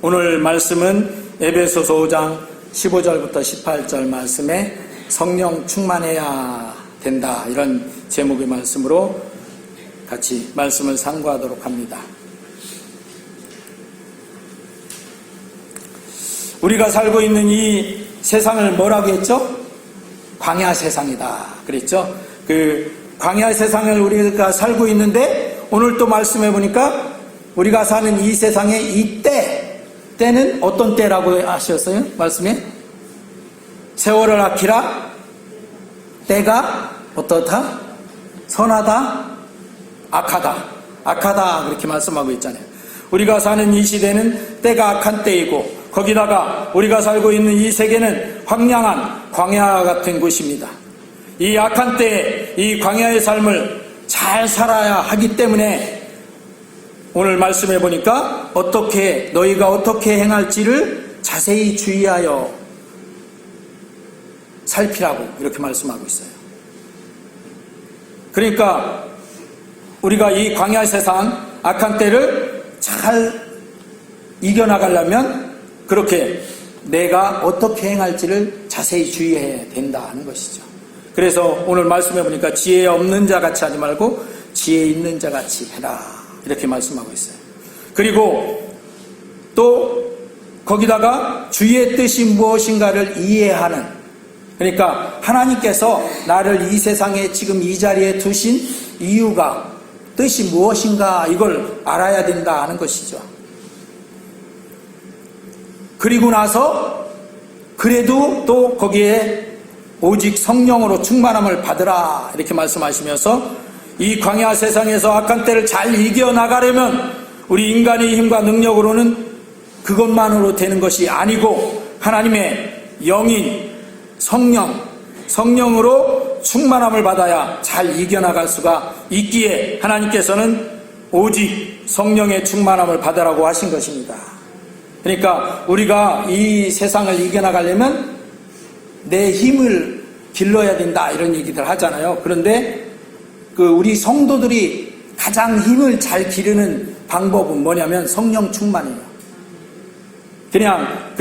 오늘 말씀은 에베소서 5장 15절부터 18절 말씀에 성령 충만해야 된다, 이런 제목의 말씀으로 같이 말씀을 상고하도록 합니다. 우리가 살고 있는 이 세상을 뭐라고 했죠? 광야 세상이다 그랬죠? 그 광야 세상을 우리가 살고 있는데, 오늘 또 말씀해 보니까 우리가 사는 이 세상의 이 때는 어떤 때라고 하셨어요? 말씀에? 세월을 아키라, 때가 어떻다? 선하다, 악하다 그렇게 말씀하고 있잖아요. 우리가 사는 이 시대는 때가 악한 때이고, 거기다가 우리가 살고 있는 이 세계는 황량한 광야 같은 곳입니다. 이 악한 때에 이 광야의 삶을 잘 살아야 하기 때문에 오늘 말씀해 보니까 너희가 어떻게 행할지를 자세히 주의하여 살피라고 이렇게 말씀하고 있어요. 그러니까 우리가 이 광야 세상 악한 때를 잘 이겨나가려면 그렇게 내가 어떻게 행할지를 자세히 주의해야 된다는 것이죠. 그래서 오늘 말씀해 보니까 지혜 없는 자 같이 하지 말고 지혜 있는 자 같이 해라, 이렇게 말씀하고 있어요. 그리고 또 거기다가 주의 뜻이 무엇인가를 이해하는, 그러니까 하나님께서 나를 이 세상에 지금 이 자리에 두신 이유가, 뜻이 무엇인가, 이걸 알아야 된다 하는 것이죠. 그리고 나서 그래도 또 거기에 오직 성령으로 충만함을 받으라, 이렇게 말씀하시면서 이 광야 세상에서 악한 때를 잘 이겨나가려면 우리 인간의 힘과 능력으로는 그것만으로 되는 것이 아니고 하나님의 영인 성령으로 충만함을 받아야 잘 이겨나갈 수가 있기에 하나님께서는 오직 성령의 충만함을 받으라고 하신 것입니다. 그러니까 우리가 이 세상을 이겨나가려면 내 힘을 길러야 된다, 이런 얘기들 하잖아요. 그런데 우리 성도들이 가장 힘을 잘 기르는 방법은 뭐냐면 성령 충만이에요. 그냥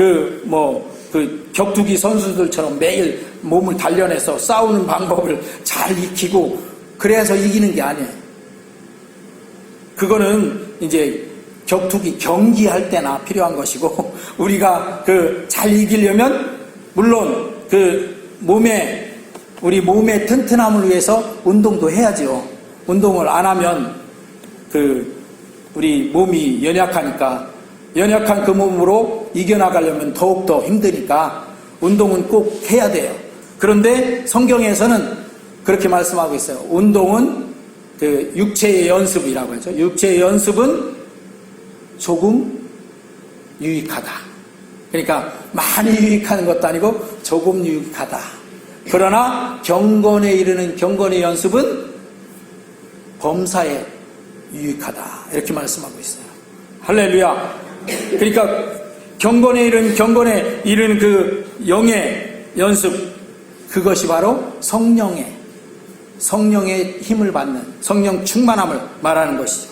격투기 선수들처럼 매일 몸을 단련해서 싸우는 방법을 잘 익히고 그래서 이기는 게 아니에요. 그거는 이제 격투기 경기할 때나 필요한 것이고, 우리가 잘 이기려면 물론 우리 몸의 튼튼함을 위해서 운동도 해야죠. 운동을 안 하면 우리 몸이 연약하니까, 연약한 그 몸으로 이겨나가려면 더욱더 힘드니까 운동은 꼭 해야 돼요. 그런데 성경에서는 그렇게 말씀하고 있어요. 운동은 육체의 연습이라고 하죠. 육체의 연습은 조금 유익하다. 그러니까 많이 유익하는 것도 아니고 조금 유익하다. 그러나 경건에 이르는 경건의 연습은 범사에 유익하다, 이렇게 말씀하고 있어요. 할렐루야. 그러니까 경건에 이르는 그 영의 연습, 그것이 바로 성령의 힘을 받는 성령 충만함을 말하는 것이죠.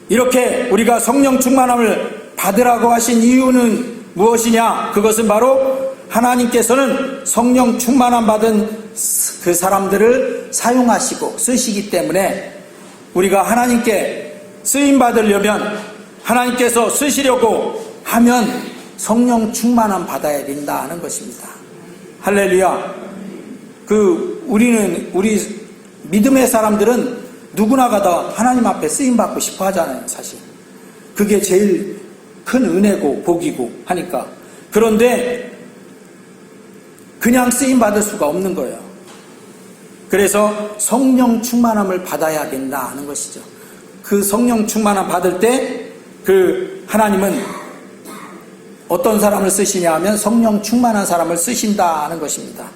이렇게 우리가 성령 충만함을 받으라고 하신 이유는 무엇이냐? 그것은 바로 하나님께서는 성령 충만함 받은 그 사람들을 사용하시고 쓰시기 때문에 우리가 하나님께 쓰임 받으려면, 하나님께서 쓰시려고 하면 성령 충만함 받아야 된다는 것입니다. 할렐루야. 우리 믿음의 사람들은 누구나가 다 하나님 앞에 쓰임 받고 싶어 하잖아요, 사실. 그게 제일 큰 은혜고 복이고 하니까. 그런데 그냥 쓰임 받을 수가 없는 거예요. 그래서 성령 충만함을 받아야 된다는 것이죠. 그 성령 충만함 받을 때 하나님은 어떤 사람을 쓰시냐 하면 성령 충만한 사람을 쓰신다는 것입니다.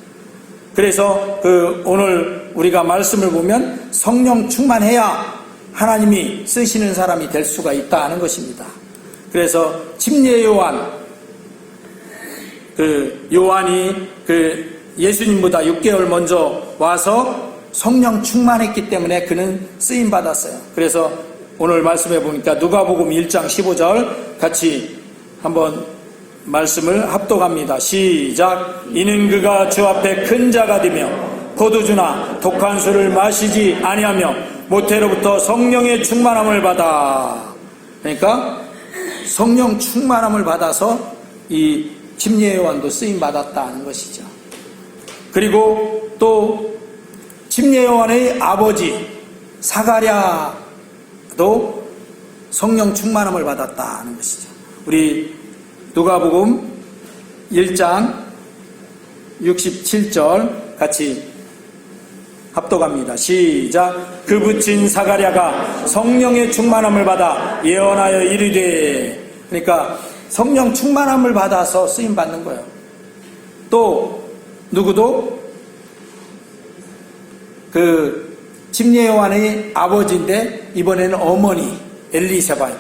그래서 오늘 우리가 말씀을 보면 성령 충만해야 하나님이 쓰시는 사람이 될 수가 있다는 것입니다. 그래서 침례 요한이 예수님보다 6개월 먼저 와서 성령 충만했기 때문에 그는 쓰임 받았어요. 그래서 오늘 말씀해 보니까 누가복음 1장 15절 같이 한번 말씀을 합독합니다. 시작. 이는 그가 주 앞에 큰 자가 되며 포도주나 독한 술을 마시지 아니하며 모태로부터 성령의 충만함을 받아. 그러니까 성령 충만함을 받아서 이 침례 요한도 쓰임 받았다는 것이죠. 그리고 또 침례 요한의 아버지 사가랴도 성령 충만함을 받았다는 것이죠. 우리 누가복음 1장 67절 같이 합독합니다. 시작. 그 붙인 사가랴가 성령의 충만함을 받아 예언하여 이르되. 그러니까 성령 충만함을 받아서 쓰임 받는 거예요. 또 누구도 그 침례 요한의 아버지인데 이번에는 어머니 엘리사벳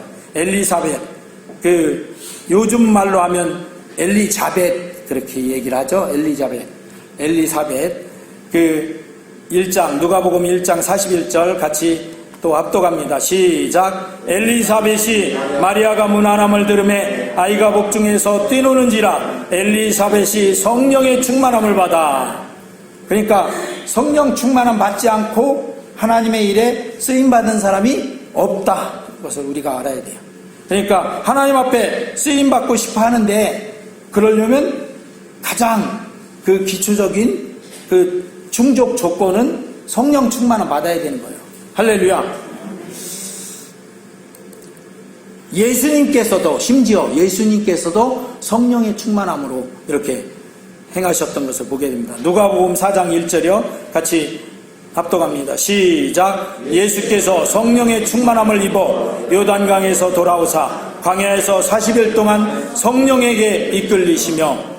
그 요즘 말로 하면 엘리자벳 그렇게 얘기를 하죠. 엘리사벳 그 1장 누가복음 1장 41절 같이 또 합독합니다. 시작. 엘리사벳이 마리아가 문안함을 들으매 아이가 복중에서 뛰노는지라 엘리사벳이 성령의 충만함을 받아. 그러니까 성령 충만함 받지 않고 하나님의 일에 쓰임받은 사람이 없다. 그것을 우리가 알아야 돼요. 그러니까 하나님 앞에 쓰임받고 싶어 하는데 그러려면 가장 그 기초적인 그 충족 조건은 성령 충만함 받아야 되는 거예요. 할렐루야. 심지어 예수님께서도 성령의 충만함으로 이렇게 행하셨던 것을 보게 됩니다. 누가복음 4장 1절이요. 같이 합독합니다. 시작. 예수께서 성령의 충만함을 입어 요단강에서 돌아오사 광야에서 40일 동안 성령에게 이끌리시며.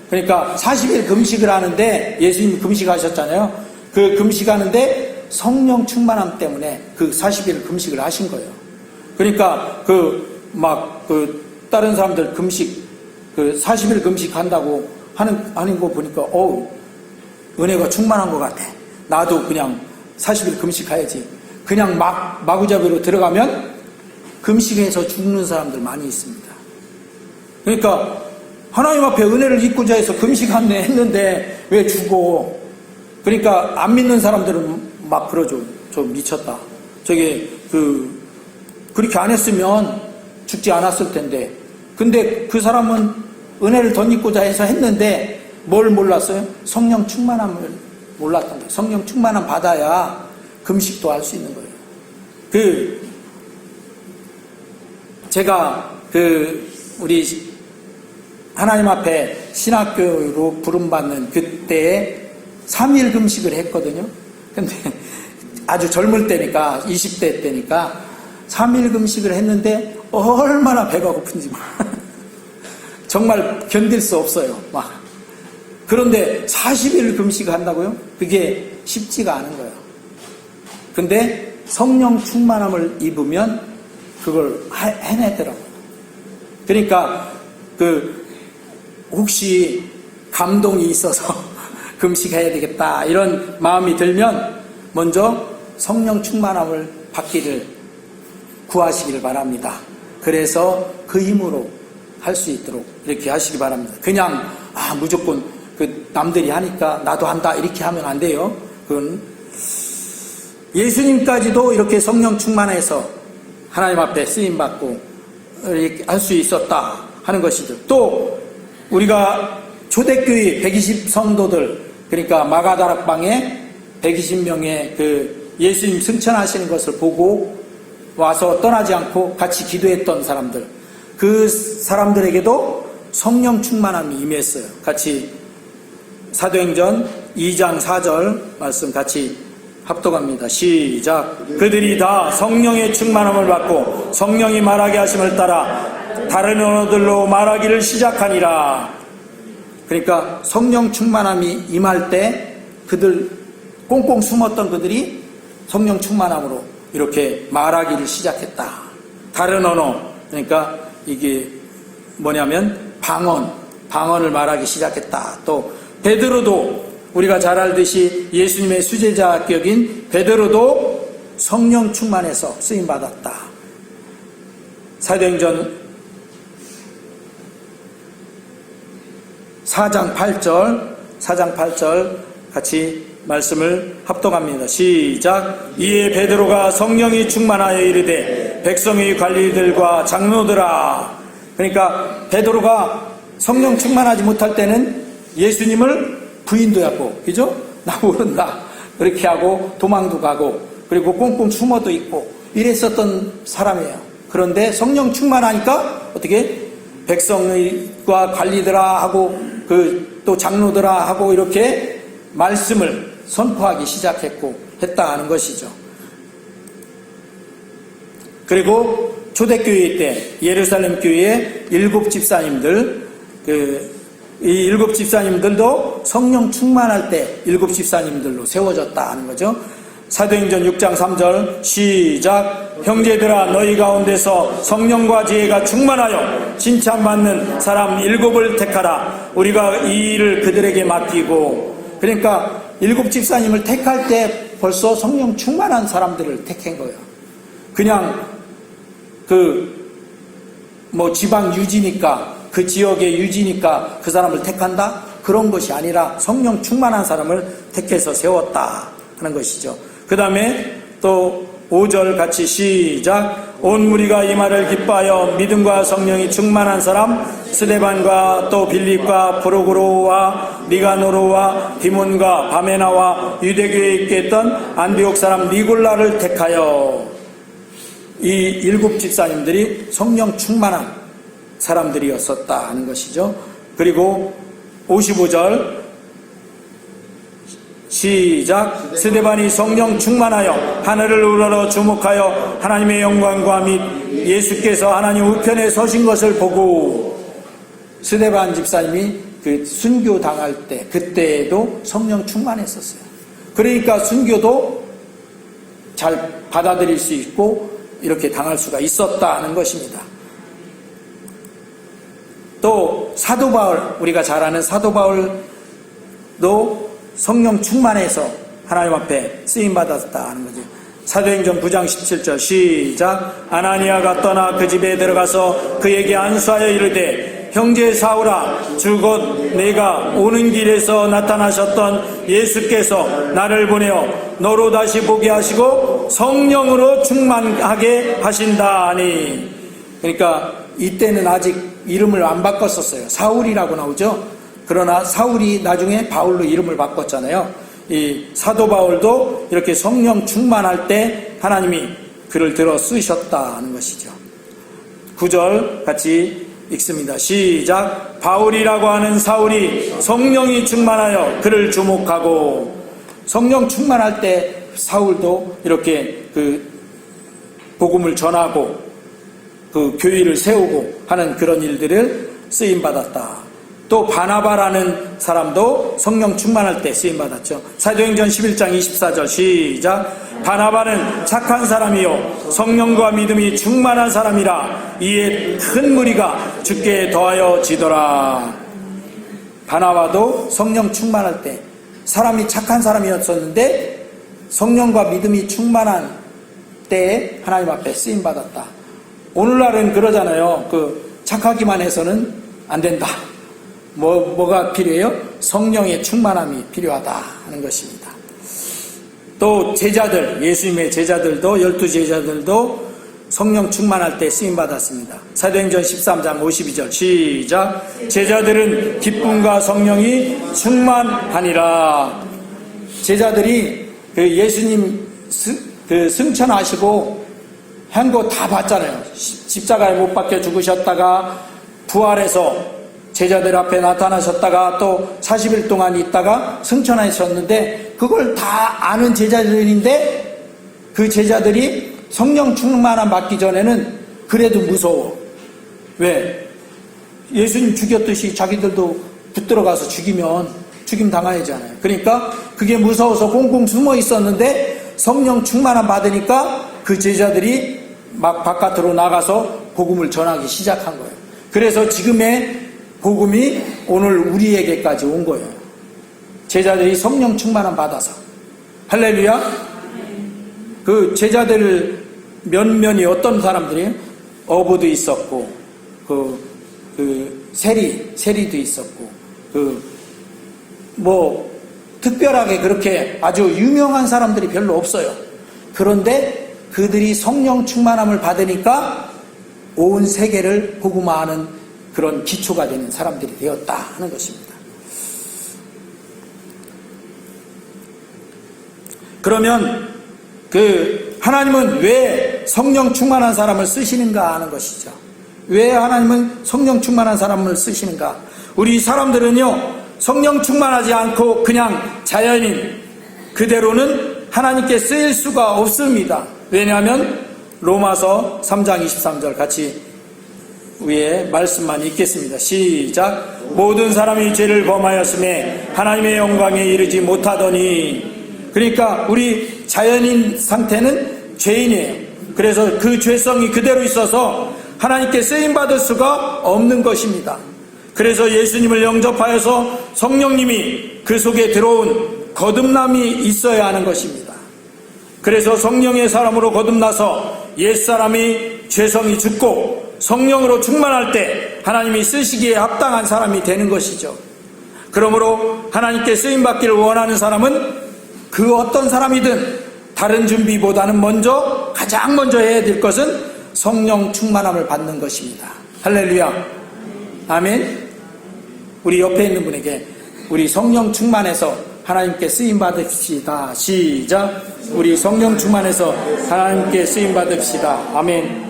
그러니까 40일 금식을 하는데 예수님이 금식하셨잖아요. 그 금식하는데 성령 충만함 때문에 그 40일 금식을 하신 거예요. 그러니까 다른 사람들 금식 40일 금식한다고 하는 거 보니까 은혜가 충만한 것 같아. 나도 그냥 40일 금식해야지. 그냥 마구잡이로 들어가면 금식해서 죽는 사람들 많이 있습니다. 그러니까 하나님 앞에 은혜를 입고자 해서 금식하네 했는데 왜 죽어? 그러니까 안 믿는 사람들은 막 그러죠. 저 미쳤다. 그렇게 안 했으면 죽지 않았을 텐데. 근데 그 사람은 은혜를 덧입고자 해서 했는데 뭘 몰랐어요? 성령 충만함을 몰랐던 거예요. 성령 충만함 받아야 금식도 할 수 있는 거예요. 제가 우리 하나님 앞에 신학교로 부름받는 그때에 3일 금식을 했거든요. 근데 아주 젊을 때니까 20대 때니까 3일 금식을 했는데 얼마나 배가 고픈지 정말 견딜 수 없어요. 그런데 40일 금식을 한다고요? 그게 쉽지가 않은 거예요. 근데 성령 충만함을 입으면 그걸 해내더라고요. 그러니까 혹시 감동이 있어서 금식해야 되겠다 이런 마음이 들면 먼저 성령 충만함을 받기를 구하시기를 바랍니다. 그래서 그 힘으로 할 수 있도록 이렇게 하시기 바랍니다. 그냥 무조건 남들이 하니까 나도 한다 이렇게 하면 안 돼요. 그건 예수님까지도 이렇게 성령 충만해서 하나님 앞에 쓰임받고 이렇게 할 수 있었다 하는 것이죠. 또 우리가 초대교회 120 성도들, 그러니까 마가다락방에 120명의 예수님 승천하시는 것을 보고 와서 떠나지 않고 같이 기도했던 사람들, 그 사람들에게도 성령 충만함이 임했어요. 같이 사도행전 2장 4절 말씀 같이 합독합니다. 시작. 그들이 다 성령의 충만함을 받고 성령이 말하게 하심을 따라 다른 언어들로 말하기를 시작하니라. 그러니까 성령 충만함이 임할 때 그들 꽁꽁 숨었던 그들이 성령 충만함으로 이렇게 말하기를 시작했다. 다른 언어, 그러니까 이게 뭐냐면 방언을 말하기 시작했다. 또 베드로도 우리가 잘 알듯이 예수님의 수제자 격인 베드로도 성령 충만해서 쓰임받았다. 사도행전 4장 8절 같이 말씀을 합독합니다. 시작. 이에 베드로가 성령이 충만하여 이르되 백성의 관리들과 장로들아. 그러니까 베드로가 성령 충만하지 못할 때는 예수님을 부인도 하고, 그죠? 나 모른다 그렇게 하고 도망도 가고 그리고 꽁꽁 숨어도 있고 이랬었던 사람이에요. 그런데 성령 충만하니까 어떻게 백성과 관리들아 하고 또 장로들아 하고 이렇게 말씀을 선포하기 시작했고 했다 하는 것이죠. 그리고 초대교회 때 예루살렘 교회의 7 집사님들, 이 7 집사님들도 성령 충만할 때 7 집사님들로 세워졌다 하는 거죠. 사도행전 6장 3절 시작. 형제들아 너희 가운데서 성령과 지혜가 충만하여 칭찬받는 사람 7을 택하라. 우리가 이 일을 그들에게 맡기고. 그러니까 7 집사님을 택할 때 벌써 성령 충만한 사람들을 택한 거예요. 그냥 지방 유지니까 그 지역의 유지니까 그 사람을 택한다? 그런 것이 아니라 성령 충만한 사람을 택해서 세웠다 하는 것이죠. 그 다음에 또 5절 같이 시작. 온 무리가 이 말을 기뻐하여 믿음과 성령이 충만한 사람 스데반과 또 빌립과 프로고로와 니가노로와 디몬과 바메나와 유대교에 있게 했던 안디옥 사람 니골라를 택하여. 이 7 집사님들이 성령 충만한 사람들이었었다 하는 것이죠. 그리고 55절 시작. 스데반이 성령 충만하여 하늘을 우러러 주목하여 하나님의 영광과 및 예수께서 하나님 우편에 서신 것을 보고. 스데반 집사님이 순교 당할 때 그때에도 성령 충만했었어요. 그러니까 순교도 잘 받아들일 수 있고 이렇게 당할 수가 있었다는 것입니다. 또 사도 바울, 우리가 잘 아는 사도 바울도 성령 충만해서 하나님 앞에 쓰임받았다 하는 거죠. 사도행전 9장 17절 시작. 아나니아가 떠나 그 집에 들어가서 그에게 안수하여 이르되 형제 사울아 주 곧 내가 오는 길에서 나타나셨던 예수께서 나를 보내어 너로 다시 보게 하시고 성령으로 충만하게 하신다 하니. 그러니까 이때는 아직 이름을 안 바꿨었어요. 사울이라고 나오죠. 그러나 사울이 나중에 바울로 이름을 바꿨잖아요. 이 사도 바울도 이렇게 성령 충만할 때 하나님이 그를 들어 쓰셨다는 것이죠. 9절 같이 읽습니다. 시작. 바울이라고 하는 사울이 성령이 충만하여 그를 주목하고. 성령 충만할 때 사울도 이렇게 복음을 전하고 교회를 세우고 하는 그런 일들을 쓰임받았다. 또 바나바라는 사람도 성령 충만할 때 쓰임받았죠. 사도행전 11장 24절 시작. 바나바는 착한 사람이요 성령과 믿음이 충만한 사람이라 이에 큰 무리가 주께 더하여 지더라. 바나바도 성령 충만할 때 사람이 착한 사람이었었는데 성령과 믿음이 충만한 때에 하나님 앞에 쓰임받았다. 오늘날은 그러잖아요. 착하기만 해서는 안 된다. 뭐가 필요해요? 성령의 충만함이 필요하다 하는 것입니다. 또 제자들, 예수님의 제자들도 12 제자들도 성령 충만할 때 쓰임받았습니다. 사도행전 13장 52절 시작. 제자들은 기쁨과 성령이 충만하니라. 제자들이 예수님 승천하시고 한 거 다 봤잖아요. 십자가에 못 박혀 죽으셨다가 부활해서 제자들 앞에 나타나셨다가 또 40일 동안 있다가 승천하셨는데 그걸 다 아는 제자들인데 그 제자들이 성령 충만함 받기 전에는 그래도 무서워. 왜? 예수님 죽였듯이 자기들도 붙들어가서 죽임 당하잖아요. 그러니까 그게 무서워서 꽁꽁 숨어 있었는데 성령 충만함 받으니까 그 제자들이 막 바깥으로 나가서 복음을 전하기 시작한 거예요. 그래서 지금의 복음이 오늘 우리에게까지 온 거예요. 제자들이 성령 충만함 받아서. 할렐루야. 그 제자들 몇몇이 어떤 사람들이에요? 어부도 있었고, 세리도 있었고, 특별하게 그렇게 아주 유명한 사람들이 별로 없어요. 그런데 그들이 성령 충만함을 받으니까 온 세계를 복음화하는 그런 기초가 되는 사람들이 되었다 하는 것입니다. 그러면 하나님은 왜 성령 충만한 사람을 쓰시는가 하는 것이죠. 왜 하나님은 성령 충만한 사람을 쓰시는가? 우리 사람들은요, 성령 충만하지 않고 그냥 자연인 그대로는 하나님께 쓰일 수가 없습니다. 왜냐하면 로마서 3장 23절 같이 위에 말씀만 읽겠습니다. 시작. 모든 사람이 죄를 범하였음에 하나님의 영광에 이르지 못하더니. 그러니까 우리 자연인 상태는 죄인이에요. 그래서 그 죄성이 그대로 있어서 하나님께 쓰임받을 수가 없는 것입니다. 그래서 예수님을 영접하여서 성령님이 그 속에 들어온 거듭남이 있어야 하는 것입니다. 그래서 성령의 사람으로 거듭나서 옛사람이 죄성이 죽고 성령으로 충만할 때 하나님이 쓰시기에 합당한 사람이 되는 것이죠. 그러므로 하나님께 쓰임받기를 원하는 사람은 그 어떤 사람이든 다른 준비보다는 가장 먼저 해야 될 것은 성령 충만함을 받는 것입니다. 할렐루야. 아멘. 우리 옆에 있는 분에게 우리 성령 충만해서 하나님께 쓰임 받읍시다. 시작. 우리 성령 충만해서 하나님께 쓰임 받읍시다. 아멘.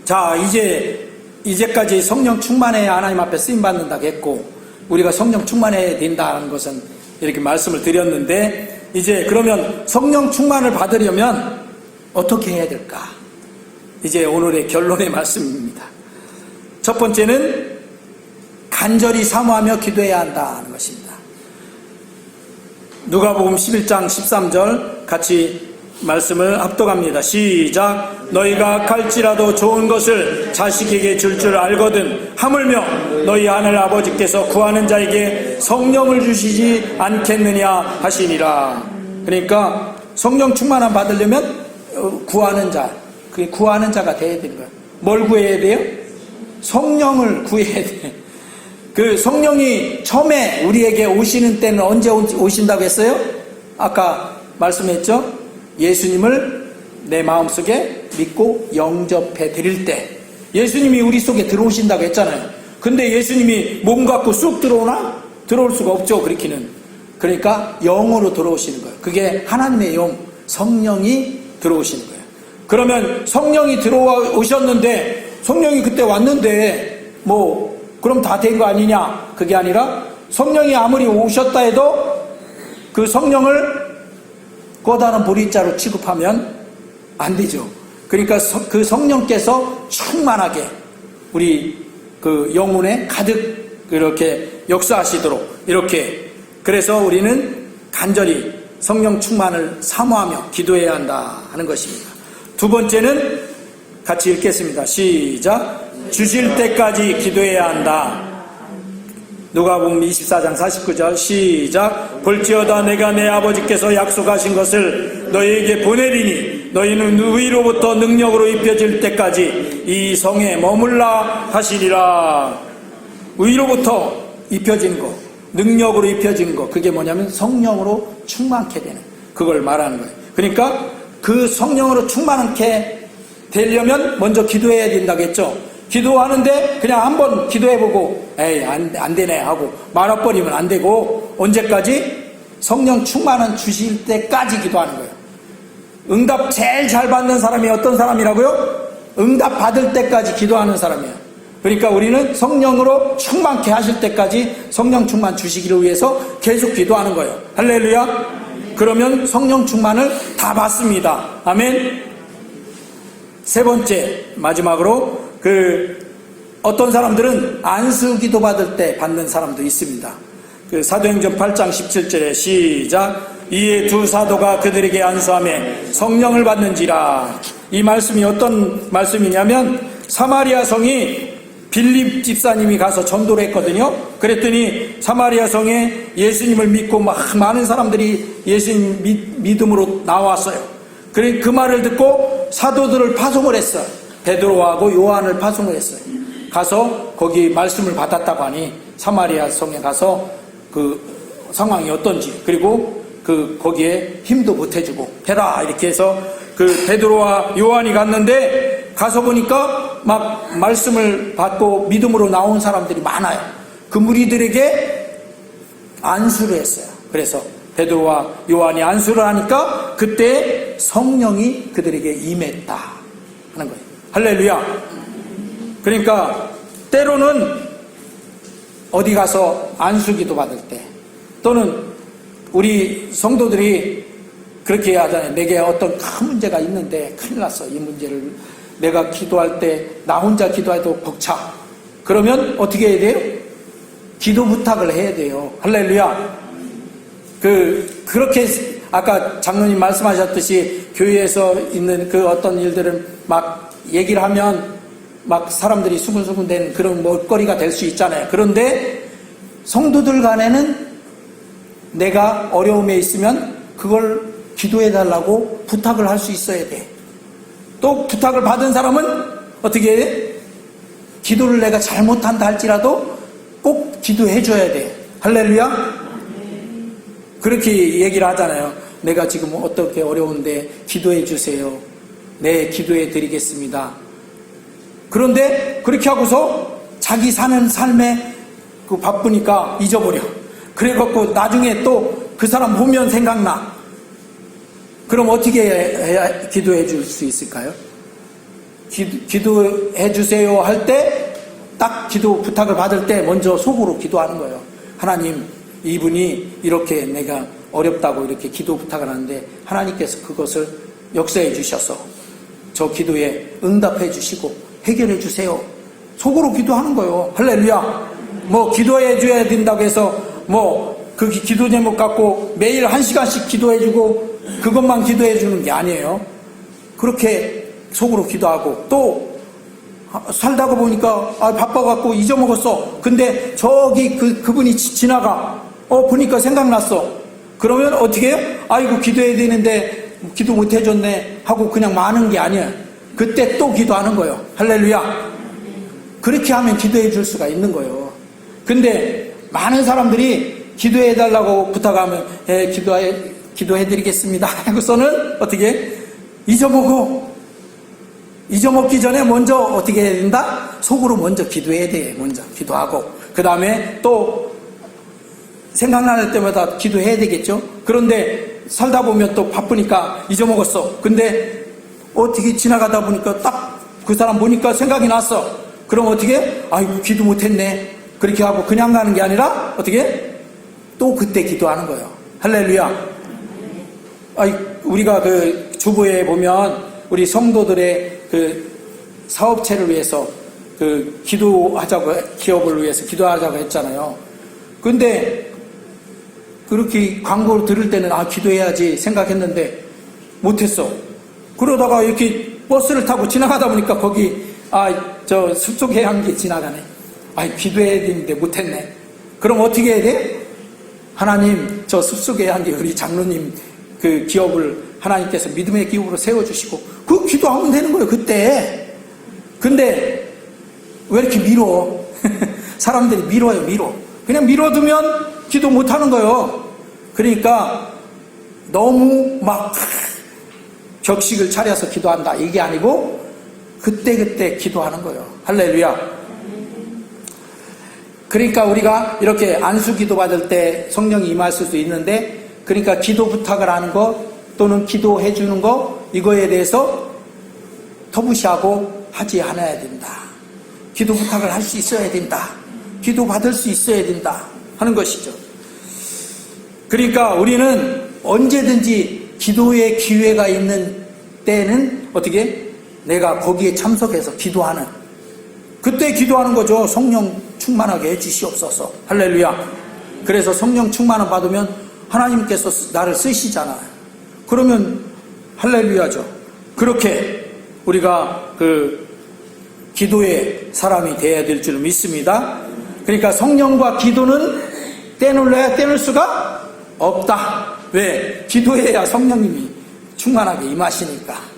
자, 이제까지 성령 충만해야 하나님 앞에 쓰임 받는다고 했고, 우리가 성령 충만해야 된다는 것은 이렇게 말씀을 드렸는데, 이제 그러면 성령 충만을 받으려면 어떻게 해야 될까? 이제 오늘의 결론의 말씀입니다. 첫 번째는 간절히 사모하며 기도해야 한다는 것입니다. 누가복음 11장 13절 같이 말씀을 합독합니다. 시작. 너희가 갈지라도 좋은 것을 자식에게 줄 줄 알거든 하물며 너희 하늘 아버지께서 구하는 자에게 성령을 주시지 않겠느냐 하시니라. 그러니까 성령 충만함 받으려면 구하는 자, 그 구하는 자가 돼야 되는 거예요. 뭘 구해야 돼요? 성령을 구해야 돼요. 그 성령이 처음에 우리에게 오시는 때는 언제 오신다고 했어요? 아까 말씀했죠? 예수님을 내 마음속에 믿고 영접해 드릴 때 예수님이 우리 속에 들어오신다고 했잖아요. 근데 예수님이 몸 갖고 쑥 들어오나? 들어올 수가 없죠. 그렇게는. 그러니까 영으로 들어오시는 거예요. 그게 하나님의 영, 성령이 들어오시는 거예요. 그러면 성령이 들어오셨는데 성령이 그때 왔는데 그럼 다 된 거 아니냐? 그게 아니라 성령이 아무리 오셨다 해도 그 성령을 꼬다른 보리자로 취급하면 안 되죠. 그러니까 그 성령께서 충만하게 우리 그 영혼에 가득 이렇게 역사하시도록 이렇게, 그래서 우리는 간절히 성령 충만을 사모하며 기도해야 한다 하는 것입니다. 두 번째는 같이 읽겠습니다. 시작. 주실 때까지 기도해야 한다. 누가복음 24장 49절 시작. 볼지어다 내가 내 아버지께서 약속하신 것을 너희에게 보내리니 너희는 위로부터 능력으로 입혀질 때까지 이 성에 머물라 하시리라. 위로부터 입혀진 거, 능력으로 입혀진 거, 그게 뭐냐면 성령으로 충만케 되는, 그걸 말하는 거예요. 그러니까 그 성령으로 충만케 되려면 먼저 기도해야 된다고 했죠. 기도하는데 그냥 한번 기도해보고 에이 안 되네 하고 말아버리면 안 되고, 언제까지? 성령 충만은 주실 때까지 기도하는 거예요. 응답 제일 잘 받는 사람이 어떤 사람이라고요? 응답 받을 때까지 기도하는 사람이에요. 그러니까 우리는 성령으로 충만케 하실 때까지 성령 충만 주시기를 위해서 계속 기도하는 거예요. 할렐루야. 그러면 성령 충만을 다 받습니다. 아멘. 세 번째, 마지막으로 어떤 사람들은 안수 기도 받을 때 받는 사람도 있습니다. 사도행전 8장 17절에 시작. 이에 두 사도가 그들에게 안수하며 성령을 받는지라. 이 말씀이 어떤 말씀이냐면, 사마리아 성이 빌립 집사님이 가서 전도를 했거든요. 그랬더니 사마리아 성에 예수님을 믿고 막 많은 사람들이 예수님 믿음으로 나왔어요. 그래 그 말을 듣고 사도들을 파송을 했어요. 베드로하고 요한을 파송을 했어요. 가서 거기 말씀을 받았다고 하니 사마리아 성에 가서 그 상황이 어떤지, 그리고 그 거기에 힘도 보태주고 해라 이렇게 해서 그 베드로와 요한이 갔는데 가서 보니까 막 말씀을 받고 믿음으로 나온 사람들이 많아요. 그 무리들에게 안수를 했어요. 그래서 베드로와 요한이 안수를 하니까 그때 성령이 그들에게 임했다 하는 거예요. 할렐루야. 그러니까 때로는 어디 가서 안수기도 받을 때, 또는 우리 성도들이 그렇게 하잖아요. 내게 어떤 큰 문제가 있는데 큰일 났어. 이 문제를 내가 기도할 때 나 혼자 기도해도 벅차. 그러면 어떻게 해야 돼요? 기도 부탁을 해야 돼요. 할렐루야. 그렇게 아까 장로님 말씀하셨듯이 교회에서 있는 그 어떤 일들은 막 얘기를 하면 막 사람들이 수근수근 된 그런 먹거리가 될 수 있잖아요. 그런데 성도들 간에는 내가 어려움에 있으면 그걸 기도해 달라고 부탁을 할 수 있어야 돼. 또 부탁을 받은 사람은 어떻게 해야 돼? 기도를 내가 잘못한다 할지라도 꼭 기도해 줘야 돼. 할렐루야. 그렇게 얘기를 하잖아요. 내가 지금 어떻게 어려운데 기도해 주세요. 네, 기도해 드리겠습니다. 그런데 그렇게 하고서 자기 사는 삶에 그 바쁘니까 잊어버려. 그래갖고 나중에 또 그 사람 보면 생각나. 그럼 어떻게 해야 기도해 줄 수 있을까요? 기도해 주세요 할 때, 딱 기도 부탁을 받을 때 먼저 속으로 기도하는 거예요. 하나님, 이분이 이렇게 내가 어렵다고 이렇게 기도 부탁을 하는데 하나님께서 그것을 역사해 주셔서 저 기도에 응답해 주시고 해결해 주세요. 속으로 기도하는 거예요. 할렐루야. 뭐 기도해 줘야 된다고 해서 뭐 그 기도 제목 갖고 매일 1시간씩 기도해 주고 그것만 기도해 주는 게 아니에요. 그렇게 속으로 기도하고, 또 살다가 보니까 바빠갖고 잊어먹었어. 근데 저기 그분이 지나가. 보니까 생각났어. 그러면 어떻게 해요? 아이고 기도해야 되는데 기도 못 해줬네 하고 그냥 마는 게 아니에요. 그때 또 기도하는 거예요. 할렐루야. 그렇게 하면 기도해 줄 수가 있는 거예요. 근데 많은 사람들이 기도해 달라고 부탁하면 기도해 드리겠습니다 하고서는 어떻게 잊어먹기 전에 먼저 어떻게 해야 된다? 속으로 먼저 기도해야 돼. 먼저 기도하고 그 다음에 또 생각날 때마다 기도해야 되겠죠. 그런데 살다 보면 또 바쁘니까 잊어먹었어. 근데 어떻게 지나가다 보니까 딱 그 사람 보니까 생각이 났어. 그럼 어떻게? 아이고 기도 못했네. 그렇게 하고 그냥 가는 게 아니라 어떻게? 또 그때 기도하는 거예요. 할렐루야. 우리가 그 주보에 보면 우리 성도들의 그 사업체를 위해서 그 기도하자고, 기업을 위해서 기도하자고 했잖아요. 근데 그렇게 광고를 들을 때는 기도해야지 생각했는데 못했어. 그러다가 이렇게 버스를 타고 지나가다 보니까 거기 저 숲속해양기 지나가네. 기도해야 되는데 못했네. 그럼 어떻게 해야 돼? 하나님, 저 숲속해양기 우리 장로님 그 기업을 하나님께서 믿음의 기업으로 세워주시고 그 기도하면 되는 거예요. 그때. 근데 왜 이렇게 미뤄? 사람들이 미뤄요. 그냥 미뤄두면 기도 못하는 거예요. 그러니까 너무 막 격식을 차려서 기도한다 이게 아니고 그때 기도하는 거예요. 할렐루야. 그러니까 우리가 이렇게 안수 기도 받을 때 성령이 임할 수도 있는데, 그러니까 기도 부탁을 하는 거 또는 기도해 주는 거 이거에 대해서 터무시하고 하지 않아야 된다. 기도 부탁을 할 수 있어야 된다. 기도 받을 수 있어야 된다 하는 것이죠. 그러니까 우리는 언제든지 기도의 기회가 있는 때는 어떻게? 내가 거기에 참석해서 기도하는, 그때 기도하는 거죠. 성령 충만하게 해주시옵소서. 할렐루야. 그래서 성령 충만을 받으면 하나님께서 나를 쓰시잖아요. 그러면 할렐루야죠. 그렇게 우리가 기도의 사람이 되어야 될 줄 믿습니다. 그러니까 성령과 기도는 떼놓을래야 떼놓을 수가 없다. 왜? 기도해야 성령님이 충만하게 임하시니까.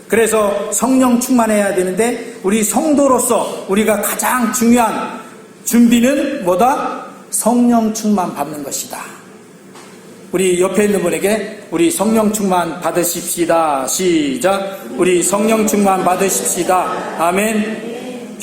그래서 성령 충만해야 되는데 우리 성도로서 우리가 가장 중요한 준비는 뭐다? 성령 충만 받는 것이다. 우리 옆에 있는 분에게 우리 성령 충만 받으십시다. 시작. 우리 성령 충만 받으십시다. 아멘.